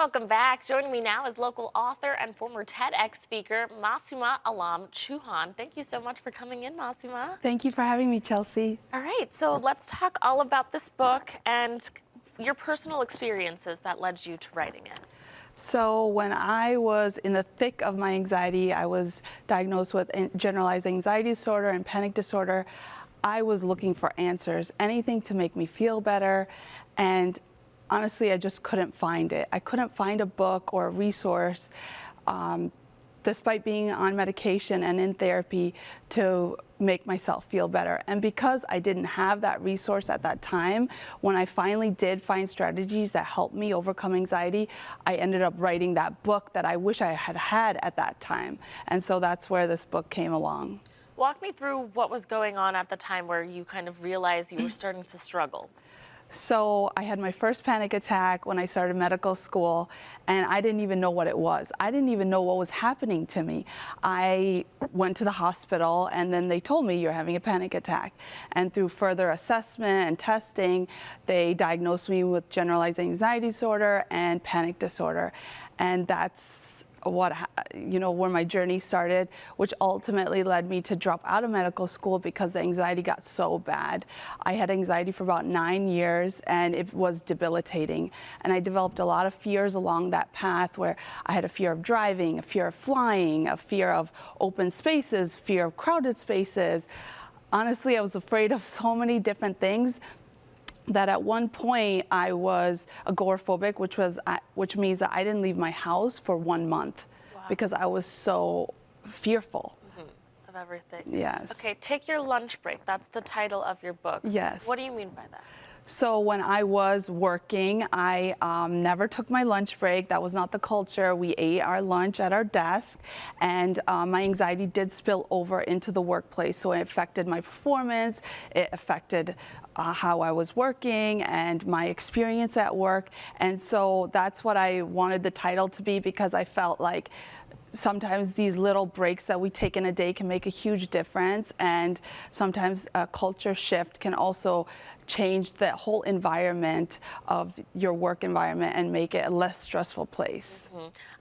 Welcome back. Joining me now is local author and former TEDx speaker, Massoma Alam Chohan. Thank you so much for coming in, Massoma. Thank you for having me, Chelsea. All right, so let's talk all about this book and your personal experiences that led you to writing it. So when I was in the thick of my anxiety, I was diagnosed with generalized anxiety disorder and panic disorder. I was looking for answers, anything to make me feel better, and honestly, I just couldn't find it. I couldn't find a book or a resource, despite being on medication and in therapy, to make myself feel better. And because I didn't have that resource at that time, when I finally did find strategies that helped me overcome anxiety, I ended up writing that book that I wish I had had at that time. And so that's where this book came along. Walk me through what was going on at the time where you kind of realized you were starting to struggle. So I had my first panic attack when I started medical school, and I didn't even know what it was. I didn't even know what was happening to me. I went to the hospital, and then they told me, you're having a panic attack. And through further assessment and testing, they diagnosed me with generalized anxiety disorder and panic disorder. And that's where my journey started, which ultimately led me to drop out of medical school because the anxiety got so bad. I had anxiety for about 9 years, and it was debilitating. And I developed a lot of fears along that path, where I had a fear of driving, a fear of flying, a fear of open spaces, fear of crowded spaces. Honestly, I was afraid of so many different things that at one point I was agoraphobic, which means that I didn't leave my house for 1 month. Wow. Because I was so fearful. Of everything. Yes. Okay, take your lunch break. That's the title of your book. Yes. What do you mean by that? So when I was working, I never took my lunch break. That was not the culture. We ate our lunch at our desk, and my anxiety did spill over into the workplace. So it affected my performance. It affected how I was working and my experience at work. And so that's what I wanted the title to be, because I felt like sometimes these little breaks that we take in a day can make a huge difference, and sometimes a culture shift can also change the whole environment of your work environment and make it a less stressful place.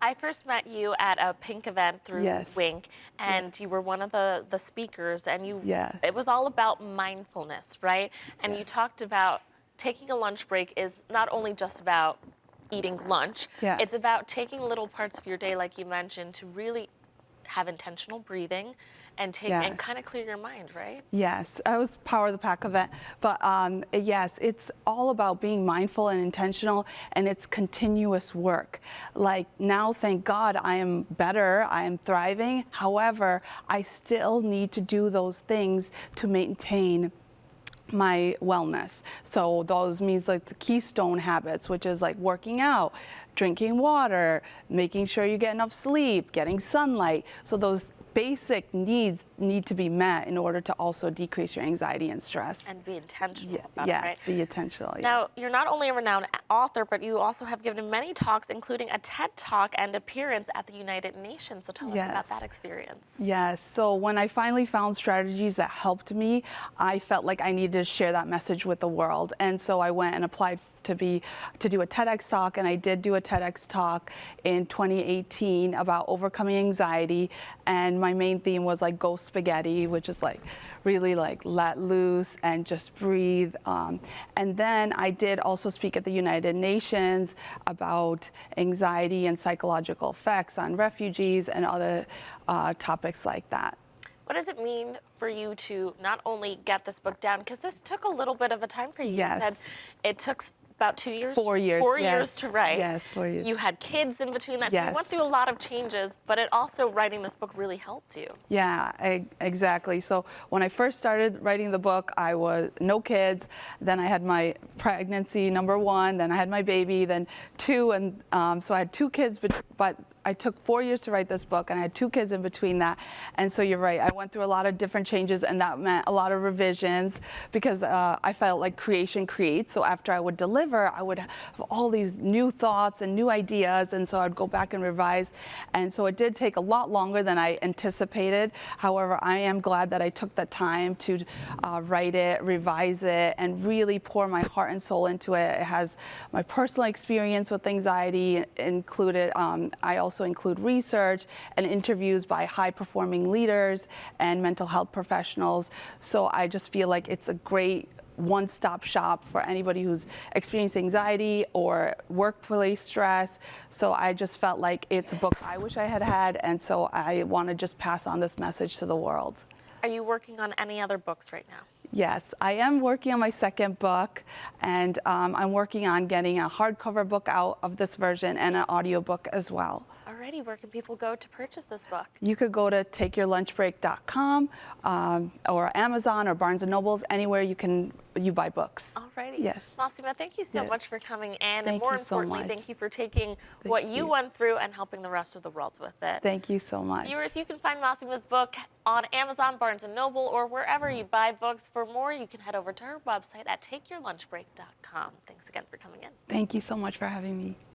I first met you at a Pink event through Yes. Wink, and you were one of the speakers, and Yes. it was all about mindfulness, right? And you Yes. talked about taking a lunch break is not only just about eating lunch. Yes. It's about taking little parts of your day, like you mentioned, to really have intentional breathing and and kind of clear your mind, right? Yes, I was Power of the Pack event, but yes, it's all about being mindful and intentional, and it's continuous work. Like now, thank God, I am better, I am thriving. However, I still need to do those things to maintain my wellness. So those means like the keystone habits, which is like working out, drinking water, making sure you get enough sleep, getting sunlight. So those basic needs need to be met in order to also decrease your anxiety and stress. And be intentional about yes, it, right? be intentional. Yes. Now, you're not only a renowned author, but you also have given many talks, including a TED Talk and appearance at the United Nations. So tell us about that experience. Yes, so when I finally found strategies that helped me, I felt like I needed to share that message with the world. And so I went and applied to do a TEDx talk, and I did do a TEDx talk in 2018 about overcoming anxiety, and my main theme was like go spaghetti, which is like really like let loose and just breathe. And then I did also speak at the United Nations about anxiety and psychological effects on refugees and other topics like that. What does it mean for you to not only get this book down, because this took a little bit of a time for you. Yes. You said it took about 2 years? 4 years. 4 yes. years to write. Yes, 4 years. You had kids in between that. Yes. So you went through a lot of changes, but it also, writing this book really helped you. Yeah, exactly. So when I first started writing the book, I was no kids. Then I had my pregnancy, number 1. Then I had my baby, then 2. And so I had 2 kids, but I took 4 years to write this book, and I had 2 kids in between that. And so you're right, I went through a lot of different changes, and that meant a lot of revisions because I felt like creation creates. So after I would deliver, I would have all these new thoughts and new ideas, and so I'd go back and revise. And so it did take a lot longer than I anticipated. However, I am glad that I took the time to write it, revise it, and really pour my heart and soul into it. It has my personal experience with anxiety included. I also include research and interviews by high-performing leaders and mental health professionals. So I just feel like it's a great one-stop shop for anybody who's experiencing anxiety or workplace stress. So I just felt like it's a book I wish I had had, and so I want to just pass on this message to the world. Are you working on any other books right now? Yes, I am working on my second book, and I'm working on getting a hardcover book out of this version and an audiobook as well. Alrighty, where can people go to purchase this book? You could go to takeyourlunchbreak.com or Amazon or Barnes & Nobles, anywhere you buy books. Alrighty. Yes. Massoma, thank you so Yes. much for coming in. Thank and more you so importantly, much. thank you for taking what you went through and helping the rest of the world with it. Thank you so much. Viewers, you can find Massoma's book on Amazon, Barnes & Noble, or wherever you buy books. For more, you can head over to her website at takeyourlunchbreak.com. Thanks again for coming in. Thank you so much for having me.